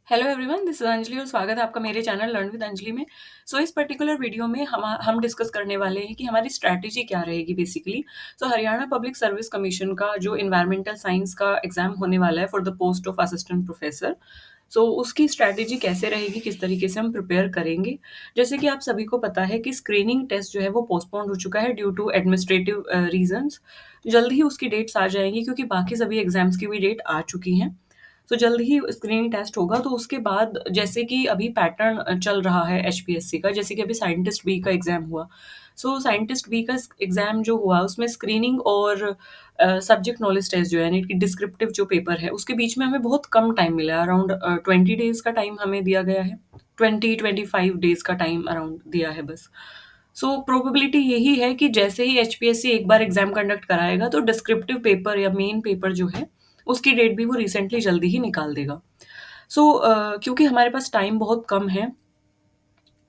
Hello everyone, this is Anjali और स्वागत है आपका मेरे चैनल लर्न विद अंजलि में। इस पर्टिकुलर वीडियो में हम डिस्कस करने वाले हैं कि हमारी स्ट्रैटेजी क्या रहेगी basically. Haryana public service commission का जो एनवायरमेंटल साइंस का एग्ज़ाम होने वाला है for the post of assistant professor, उसकी स्ट्रैटेजी कैसे रहेगी, किस तरीके से हम प्रिपेयर करेंगे। जैसे कि आप सभी को पता है कि स्क्रीनिंग टेस्ट जो है वो पोस्टपोन्ड हो चुका है ड्यू टू एडमिनिस्ट्रेटिव रीज़न्स। जल्द ही उसकी डेट्स आ जाएँगी क्योंकि बाकी सभी एग्ज़ाम्स की भी डेट आ चुकी हैं। जल्द ही स्क्रीनिंग टेस्ट होगा, तो उसके बाद जैसे कि अभी पैटर्न चल रहा है एचपीएससी का, जैसे कि अभी साइंटिस्ट बी का एग्ज़ाम हुआ। साइंटिस्ट बी का एग्ज़ाम जो हुआ उसमें स्क्रीनिंग और सब्जेक्ट नॉलेज टेस्ट जो है यानी कि डिस्क्रिप्टिव जो पेपर है उसके बीच में हमें बहुत कम टाइम मिला है, अराउंड 20 डेज़ का टाइम हमें दिया गया है। 20-25 डेज़ का टाइम अराउंड दिया है बस। प्रोबेबिलिटी यही है कि जैसे ही एचपीएससी एक बार एग्ज़ाम कंडक्ट कराएगा तो डिस्क्रिप्टिव पेपर या मेन पेपर जो है उसकी डेट भी वो रिसेंटली जल्दी ही निकाल देगा। क्योंकि हमारे पास टाइम बहुत कम है,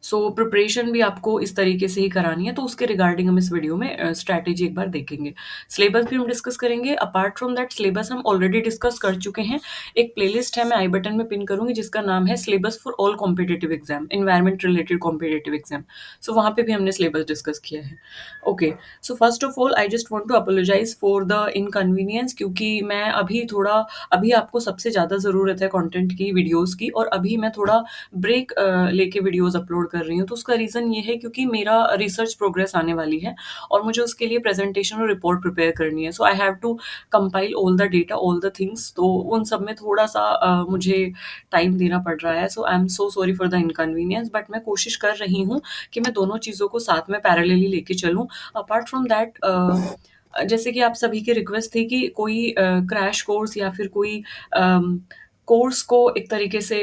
प्रिपरेशन भी आपको इस तरीके से ही करानी है, तो उसके रिगार्डिंग हम इस वीडियो में स्ट्रैटेजी एक बार देखेंगे। सिलेबस भी हम डिस्कस करेंगे। अपार्ट फ्रॉम दैट सिलेबस हम ऑलरेडी डिस्कस कर चुके हैं। एक प्लेलिस्ट है, मैं आई बटन में पिन करूँगी, जिसका नाम है syllabus for all competitive exam, environment related competitive exam. वहाँ पे भी हमने सिलेबस डिस्कस किया है। Okay, first of all I just want to apologise for the inconvenience, क्योंकि मैं अभी आपको सबसे ज़्यादा ज़रूरत है कंटेंट की, वीडियोज़ की, और अभी मैं थोड़ा ब्रेक लेके वीडियोज़ अपलोड कर रही हूँ। तो उसका रीज़न ये है क्योंकि मेरा रिसर्च प्रोग्रेस आने वाली है और मुझे उसके लिए प्रेज़ेंटेशन और रिपोर्ट प्रिपेयर करनी है। I have to compile all the data, all the things, तो उन सब में थोड़ा-सा मुझे टाइम देना पड़ रहा है। आई am so sorry for the inconvenience, but मैं कोशिश कर रही हूँ कि मैं दोनों चीज़ों को साथ में पैरेलली लेके चलूँ। अपार्ट फ्रॉम दैट जैसे कि आप सभी की रिक्वेस्ट थी कि कोई क्रैश कोर्स या फिर कोई अम, कोर्स को एक तरीके से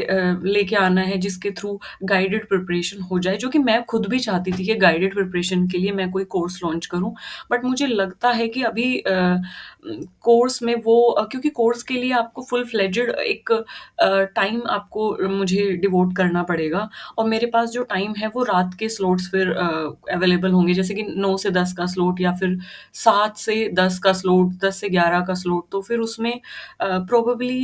लेके आना है जिसके थ्रू गाइडेड प्रिपरेशन हो जाए, जो कि मैं खुद भी चाहती थी कि गाइडेड प्रिपरेशन के लिए मैं कोई कोर्स लॉन्च करूँ। बट मुझे लगता है कि अभी कोर्स में क्योंकि कोर्स के लिए आपको फुल फ्लेजेड एक टाइम आपको मुझे डिवोट करना पड़ेगा, और मेरे पास जो टाइम है वो रात के स्लॉट्स फिर अवेलेबल होंगे, जैसे कि 9 से 10 का स्लॉट या फिर 7 से 10 का स्लॉट, 10 से 11 का स्लॉट। तो फिर उसमें प्रोबेबली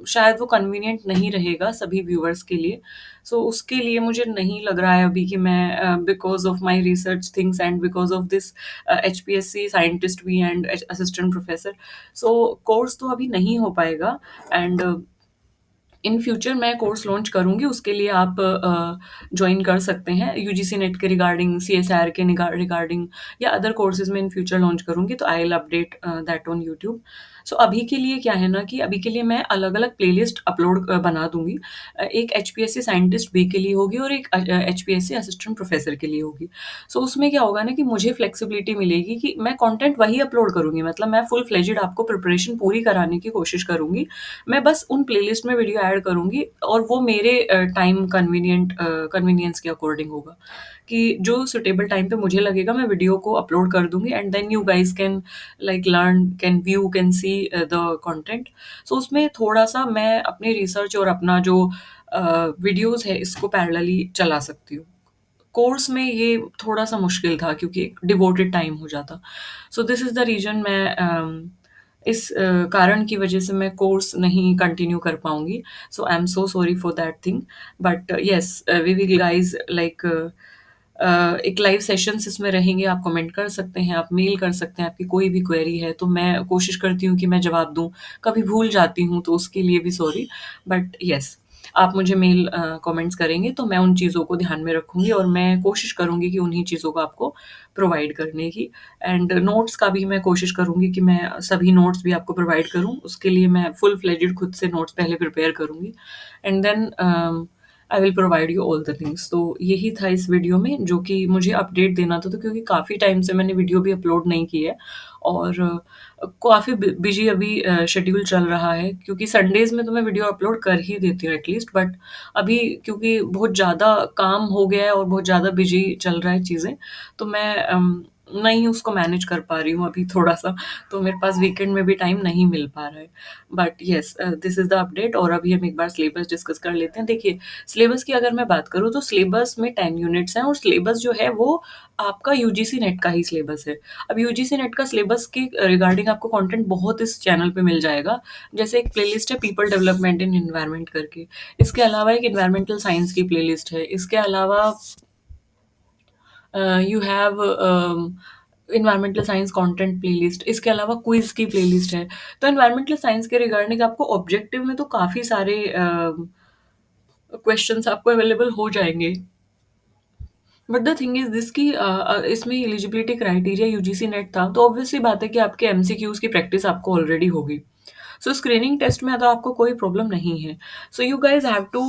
शायद वो कन्वीनिएंट नहीं रहेगा सभी व्यूअर्स के लिए। उसके लिए मुझे नहीं लग रहा है अभी कि मैं because of my research things and because of this HPSC scientist भी एंड असिस्टेंट प्रोफेसर, कोर्स तो अभी नहीं हो पाएगा। एंड इन फ्यूचर मैं कोर्स लॉन्च करूँगी, उसके लिए आप जॉइन कर सकते हैं। यूजीसी नेट के रिगार्डिंग, सीएसआईआर के रिगार्डिंग, या अदर कोर्सेज़ में इन फ्यूचर लॉन्च करूँगी, तो I will update that on YouTube. अभी के लिए क्या है ना कि अभी के लिए मैं अलग-अलग प्लेलिस्ट बना दूँगी। एक एचपीएससी साइंटिस्ट बी के लिए होगी और एक एचपीएससी असिस्टेंट प्रोफेसर के लिए होगी। उसमें क्या होगा ना कि मुझे फ्लेक्सिबिलिटी मिलेगी कि मैं कंटेंट वही अपलोड करूँगी, मतलब मैं फुल फ्लेजेड आपको प्रिपरेशन पूरी कराने की कोशिश करूँगी। मैं बस उन प्लेलिस्ट में वीडियो ऐड करूँगी और वो मेरे टाइम कन्वीनियंस के अकॉर्डिंग होगा, कि जो सूटेबल टाइम पे मुझे लगेगा मैं वीडियो को अपलोड कर दूँगी, and then you guys can like learn, can view, can see the content. उसमें थोड़ा-सा मैं अपनी रिसर्च और अपना जो वीडियोज़ है इसको पैरेलली चला सकती हूँ। कोर्स में ये थोड़ा-सा मुश्किल था क्योंकि एक डिवोटेड टाइम हो जाता। दिस इज़ द रीज़न मैं इस कारण की वजह से मैं कोर्स नहीं कंटिन्यू कर पाऊँगी। I am so sorry for that thing, but yes we will guys like एक लाइव सेशंस इसमें रहेंगे, आप कमेंट कर सकते हैं, आप मेल कर सकते हैं, आपकी कोई भी क्वेरी है तो मैं कोशिश करती हूँ कि मैं जवाब दूँ। कभी भूल जाती हूँ तो उसके लिए भी सॉरी, बट येस आप मुझे मेल कमेंट्स करेंगे तो मैं उन चीज़ों को ध्यान में रखूँगी और मैं कोशिश करूँगी कि उन्हीं चीज़ों को आपको प्रोवाइड करने की। एंड नोट्स का भी मैं कोशिश करूँगी कि मैं सभी नोट्स भी आपको प्रोवाइड करूँ। उसके लिए मैं फुल फ्लेजेड खुद से नोट्स पहले प्रिपेयर करूँगी, and then I will provide you all the things. यही था इस वीडियो में जो कि मुझे अपडेट देना था, तो क्योंकि काफ़ी टाइम से मैंने वीडियो भी अपलोड नहीं की है और काफ़ी बिजी अभी शेड्यूल चल रहा है, क्योंकि संडेज़ में तो मैं वीडियो अपलोड कर ही देती हूँ एटलीस्ट, बट अभी क्योंकि बहुत ज़्यादा काम हो गया है और बहुत ज़्यादा बिजी चल रहा है चीज़ें, तो मैं नहीं उसको मैनेज कर पा रही हूँ अभी थोड़ा-सा, तो मेरे पास वीकेंड में भी टाइम नहीं मिल पा रहा है। But yes this is the update और अभी हम एक बार सिलेबस डिस्कस कर लेते हैं। देखिए, सिलेबस की अगर मैं बात करूँ तो सिलेबस में 10 यूनिट्स हैं और सिलेबस जो है वो आपका यूजीसी नेट का ही सिलेबस है। अब यूजीसी नेट का सिलेबस के रिगार्डिंग आपको कंटेंट बहुत इस चैनल पे मिल जाएगा। जैसे एक प्लेलिस्ट है पीपल डेवलपमेंट इन एनवायरनमेंट करके। इसके अलावा एक एनवायरमेंटल साइंस की प्लेलिस्ट है। इसके अलावा you have environmental science content playlist, इसके अलावा क्विज की प्लेलिस्ट है। तो एनवायरमेंटल साइंस के रिगार्डिंग आपको ऑब्जेक्टिव में तो काफ़ी सारे क्वेश्चंस आपको अवेलेबल हो जाएँगे। But the thing is this कि इसमें एलिजिबिलिटी क्राइटेरिया यूजीसी नेट था, तो ऑब्वियस सी बात है कि आपके एमसीक्यूज़ की प्रैक्टिस आपको ऑलरेडी होगी। सो स्क्रीनिंग टेस्ट में तो आपको कोई प्रॉब्लम नहीं है। So you guys have to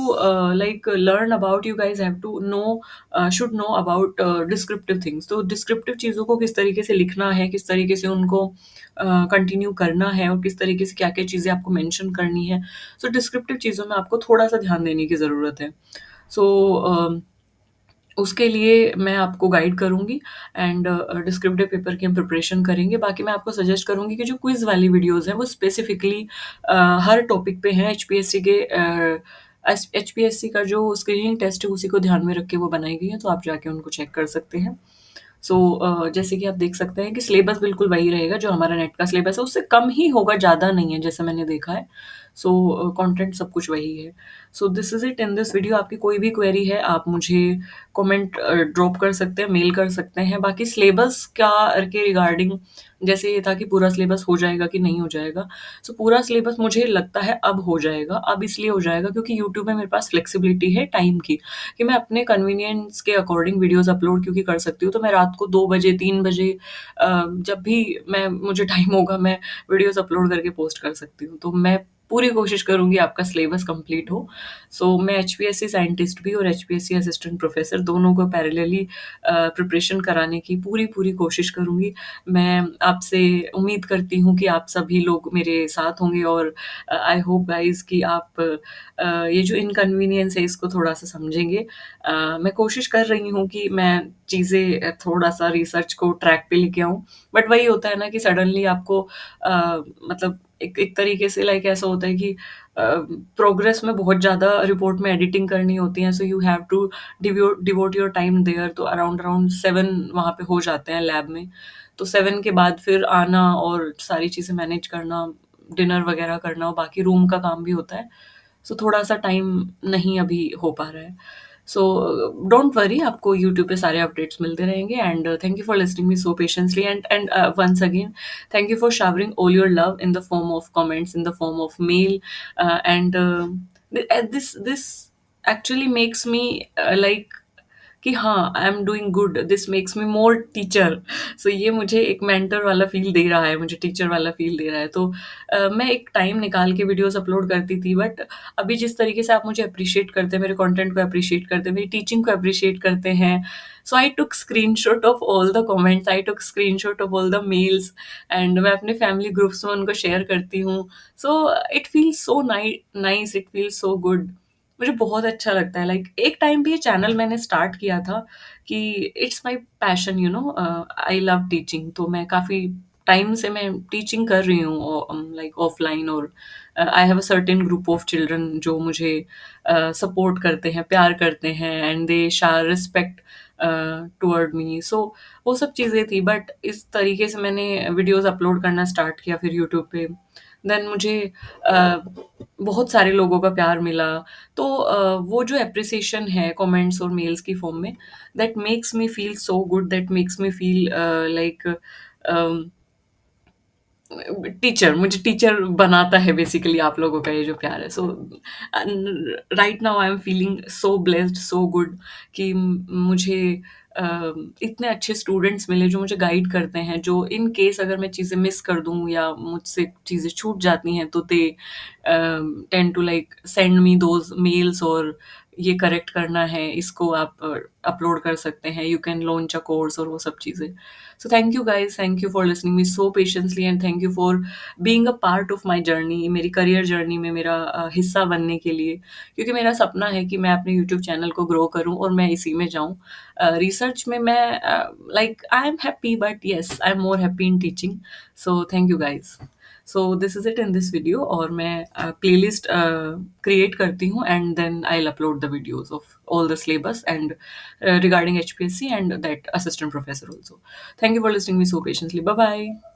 like learn about, you guys have to know should know about descriptive things. तो डिस्क्रिप्टिव चीज़ों को किस तरीके से लिखना है, किस तरीके से उनको कंटिन्यू करना है और किस तरीके से क्या-क्या चीज़ें आपको मेंशन करनी है। सो डिस्क्रिप्टिव चीज़ों में आपको थोड़ा-सा ध्यान देने की ज़रूरत है। सो उसके लिए मैं आपको गाइड करूँगी एंड डिस्क्रिप्टिव पेपर की हम प्रिपरेशन करेंगे। बाकी मैं आपको सजेस्ट करूँगी कि जो क्विज़ वाली वीडियोज़ हैं वो स्पेसिफिकली हर टॉपिक पे हैं। एचपीएससी के एचपीएससी का जो स्क्रीनिंग टेस्ट है उसी को ध्यान में रख के वो बनाई गई हैं, तो आप जाके उनको चेक कर सकते हैं। सो जैसे कि आप देख सकते हैं कि सिलेबस बिल्कुल वही रहेगा जो हमारा नेट का सिलेबस है, उससे कम ही होगा, ज़्यादा नहीं है जैसा मैंने देखा है। सो कंटेंट सब कुछ वही है। So this is it in this video. आपकी कोई भी क्वेरी है आप मुझे कमेंट ड्रॉप कर सकते हैं, मेल कर सकते हैं। बाकी सिलेबस का के रिगार्डिंग जैसे ये था कि पूरा सिलेबस हो जाएगा कि नहीं हो जाएगा। सो पूरा सिलेबस मुझे लगता है अब हो जाएगा। अब इसलिए हो जाएगा क्योंकि यूट्यूब में मेरे पास फ्लेक्सिबिलिटी है टाइम की, कि मैं अपने कन्वीनियंस के अकॉर्डिंग वीडियोज़ अपलोड क्योंकि कर सकती हूँ। तो मैं रात को 2 बजे, 3 बजे जब भी मैं मुझे टाइम होगा मैं वीडियोज़ अपलोड करके पोस्ट कर सकती हूँ। तो मैं पूरी कोशिश करूँगी आपका सिलेबस कंप्लीट हो। सो मैं एचपीएससी साइंटिस्ट भी और एचपीएससी असिस्टेंट प्रोफ़ेसर दोनों को पैरेलली प्रिपरेशन कराने की पूरी-पूरी कोशिश करूँगी। मैं आपसे उम्मीद करती हूँ कि आप सभी लोग मेरे साथ होंगे और आई होप गाइज़ कि आप ये जो इनकन्वीनियंस है इसको थोड़ा-सा समझेंगे। मैं कोशिश कर रही हूँ कि मैं चीज़ें थोड़ा-सा रिसर्च को ट्रैक पे लेके आऊँ। बट वही होता है ना कि सडनली आपको मतलब एक एक तरीके से लाइक ऐसा होता है कि प्रोग्रेस में बहुत ज़्यादा रिपोर्ट में एडिटिंग करनी होती है, so you have to devote your time there. तो अराउंड अराउंड 7 वहाँ पे हो जाते हैं लैब में। तो 7 के बाद फिर आना और सारी चीज़ें मैनेज करना, डिनर वगैरह करना और बाकी रूम का काम भी होता है। सो थोड़ा-सा टाइम नहीं अभी हो पा रहा है। सो डोंट वरी, आपको यूट्यूब पे सारे अपडेट्स मिलते रहेंगे and thank you for listening me so patiently and once again thank you for showering all your love in the form of comments, in the form of mail, and this actually makes me like कि हाँ, I am doing good, this makes me more teacher. So ये मुझे एक mentor वाला feel दे रहा है, मुझे teacher वाला फ़ील दे रहा है। तो मैं एक टाइम निकाल के वीडियोज़ अपलोड करती थी, बट अभी जिस तरीके से आप मुझे एप्रिशिएट करते हैं, मेरे कंटेंट को एप्रिशिएट करते हैं, मेरी टीचिंग को एप्रिशिएट करते हैं, so I took screenshot of all the comments, I took screenshot of all the mails and मैं अपने फैमिली ग्रुप्स में उनको शेयर करती हूँ। So it feels so nice, it feels so good. मुझे बहुत अच्छा लगता है। लाइक एक टाइम पे ये चैनल मैंने स्टार्ट किया था कि it's my passion, you know, I love teaching. तो मैं काफ़ी टाइम से मैं टीचिंग कर रही हूँ लाइक ऑफलाइन और I have a certain group of children जो मुझे सपोर्ट करते हैं, प्यार करते हैं एंड दे शार रिस्पेक्ट टुवर्ड मी। सो वो सब चीज़ें थी, बट इस तरीके से मैंने वीडियोज़ अपलोड करना स्टार्ट किया फिर यूट्यूब पे। देन मुझे अ, बहुत सारे लोगों का प्यार मिला। तो वो जो एप्रिसिएशन है कमेंट्स और मेल्स की फॉर्म में, that makes me feel so good, that makes me feel like teacher, मुझे टीचर बनाता है बेसिकली आप लोगों का ये जो प्यार है। So right now I am feeling so blessed, so good कि मुझे अ, इतने अच्छे स्टूडेंट्स मिले जो मुझे गाइड करते हैं, जो इन केस अगर मैं चीज़ें मिस कर दूँ या मुझसे चीज़ें छूट जाती हैं तो they tend to like send me those mails और ये करेक्ट करना है, इसको आप अपलोड कर सकते हैं, you can launch a course और वो सब चीज़ें। So thank you guys, thank you for listening me so patiently and thank you for being a part of my journey, मेरी करियर जर्नी में मेरा हिस्सा बनने के लिए, क्योंकि मेरा सपना है कि मैं अपने यूट्यूब चैनल को ग्रो करूँ और मैं इसी में जाऊँ। रिसर्च में मैं like I am happy, but yes I am more happy in teaching. So thank you guys. So this is it in this video. और मैं प्लेलिस्ट क्रिएट करती हूँ and then I upload the videos of all the syllabus and regarding HPSC and that assistant professor also. Thank you for listening me so patiently. Bye bye.